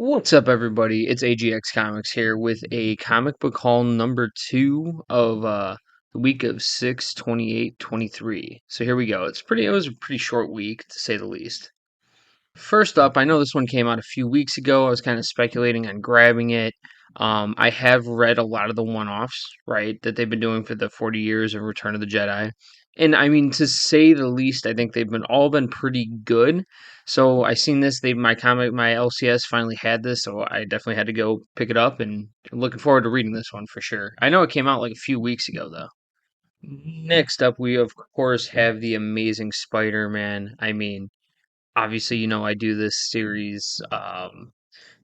What's up, everybody? It's AGX Comics here with a comic book haul number two of the week of 6/28/23. So here we go. It was a pretty short week to say the least. First up, I know this one came out a few weeks ago. I was kind of speculating on grabbing it. I have read a lot of the one-offs, right, that they've been doing for the 40 years of Return of the Jedi. And I mean, to say the least, I think they've been all been pretty good. So I seen this, my LCS finally had this, so I definitely had to go pick it up and I'm looking forward to reading this one for sure. I know it came out like a few weeks ago though. Next up, we of course have the Amazing Spider-Man. I mean, obviously, I do this series,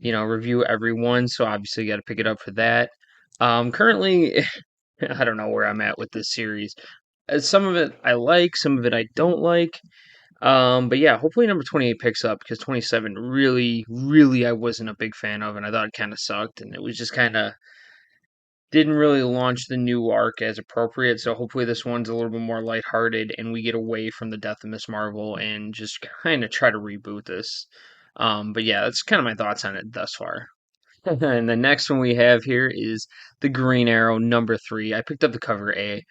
review every one, so obviously got to pick it up for that. Currently, I don't know where I'm at with this series. Some of it I like, some of it I don't like. But yeah, hopefully number 28 picks up because 27 really, really I wasn't a big fan of, and I thought it kind of sucked, and it was just kind of didn't really launch the new arc as appropriate. So hopefully this one's a little bit more lighthearted, and we get away from the death of Miss Marvel and just kind of try to reboot this. But yeah, that's kind of my thoughts on it thus far. And the next one we have here is the Green Arrow number three. I picked up the cover A.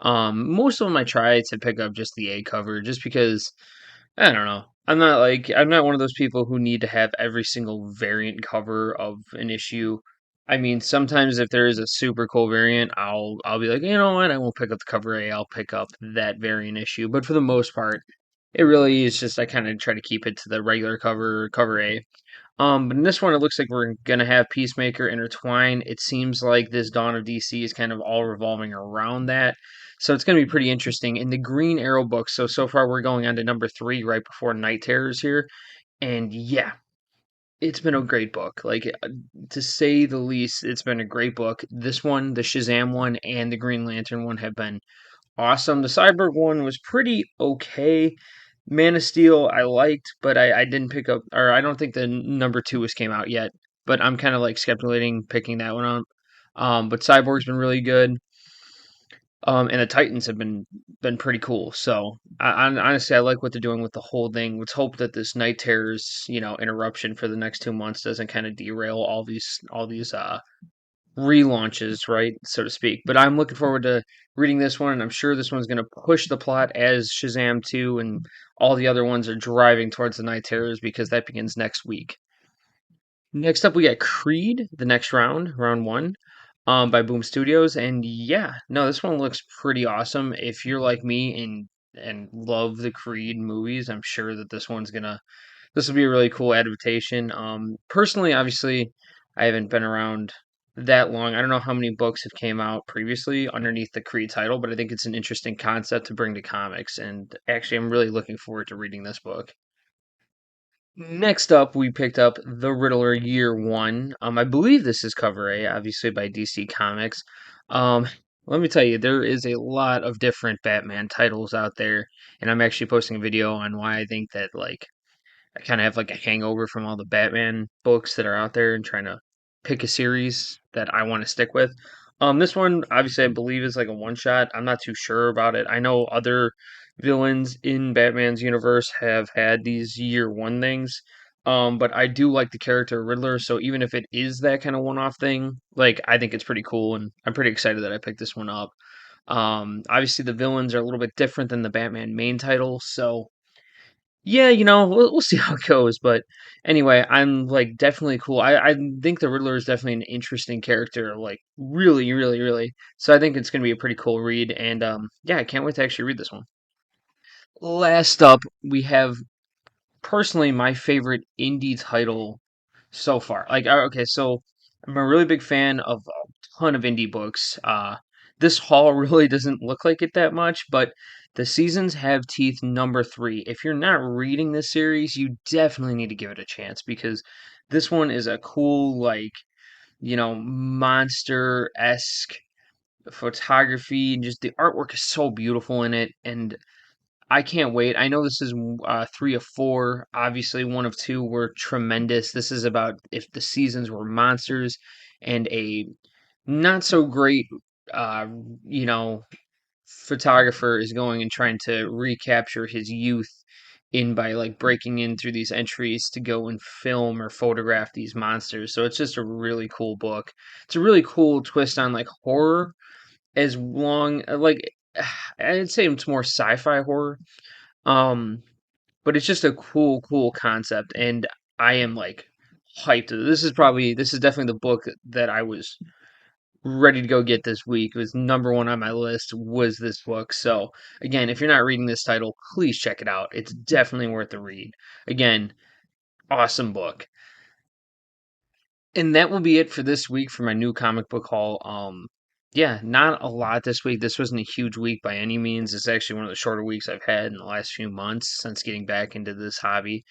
Most of them I tried to pick up just the A cover, just because I don't know. I'm not one of those people who need to have every single variant cover of an issue. I mean, sometimes if there is a super cool variant, I'll be like, you know what, I won't pick up the cover A. I'll pick up that variant issue. But for the most part, it really is just I kind of try to keep it to the regular cover A. But in this one, it looks like we're gonna have Peacemaker intertwine. It seems like this Dawn of DC is kind of all revolving around that, so it's gonna be pretty interesting. In the Green Arrow book, so far we're going on to number three, right before Night Terrors here, and yeah, it's been a great book. To say the least, it's been a great book. This one, the Shazam one, and the Green Lantern one have been awesome. The Cyborg one was pretty okay. Man of Steel I liked, but I didn't pick up, or I don't think the number two was came out yet. But I'm kind of like speculating picking that one up. But Cyborg's been really good. And the Titans have been pretty cool. So honestly, I like what they're doing with the whole thing. Let's hope that this Night Terrors, interruption for the next 2 months doesn't kind of derail all these relaunches, right, so to speak. But I'm looking forward to reading this one, and I'm sure this one's going to push the plot as Shazam 2 and all the other ones are driving towards the Night Terrors because that begins next week. Next up, we got Creed, the next round one, by Boom Studios, and yeah, no, this one looks pretty awesome. If you're like me and love the Creed movies, I'm sure that this will be a really cool adaptation. Personally, obviously, I haven't been around that long. I don't know how many books have came out previously underneath the Creed title, but I think it's an interesting concept to bring to comics. And actually, I'm really looking forward to reading this book. Next up, we picked up The Riddler Year One. I believe this is cover A, obviously by DC Comics. Um, Let me tell you, there is a lot of different Batman titles out there, and I'm actually posting a video on why I think that I kind of have like a hangover from all the Batman books that are out there and trying to pick a series that I want to stick with. This one obviously I believe is like a one shot. I'm not too sure about it. I know other villains in Batman's universe have had these year one things. But I do like the character Riddler, so even if it is that kind of one off thing, like I think it's pretty cool and I'm pretty excited that I picked this one up. Obviously the villains are a little bit different than the Batman main title, so yeah, we'll see how it goes. But anyway, I'm like definitely cool. I think the Riddler is definitely an interesting character, like really, really, really. So I think it's gonna be a pretty cool read, and yeah, I can't wait to actually read this one. Last up, we have personally my favorite indie title so far. Okay, so I'm a really big fan of a ton of indie books. This haul really doesn't look like it that much, but The Seasons Have Teeth number three. If you're not reading this series, you definitely need to give it a chance because this one is a cool, monster-esque photography and just the artwork is so beautiful in it. And I can't wait. I know this is three of four. Obviously, one of two were tremendous. This is about if the seasons were monsters and a not so great, uh, you know, photographer is going and trying to recapture his youth in by like breaking in through these entries to go and film or photograph these monsters. So it's just a really cool book. It's a really cool twist on like horror, as long like I'd say it's more sci-fi horror. Um, but it's just a cool concept, and I am like hyped. This is definitely the book that I was ready to go get this week. It was number one on my list was this book. So again, if you're not reading this title, please check it out. It's definitely worth the read. Again, awesome book. And that will be it for this week for my new comic book haul. Yeah, not a lot this week. This wasn't a huge week by any means. It's actually one of the shorter weeks I've had in the last few months since getting back into this hobby.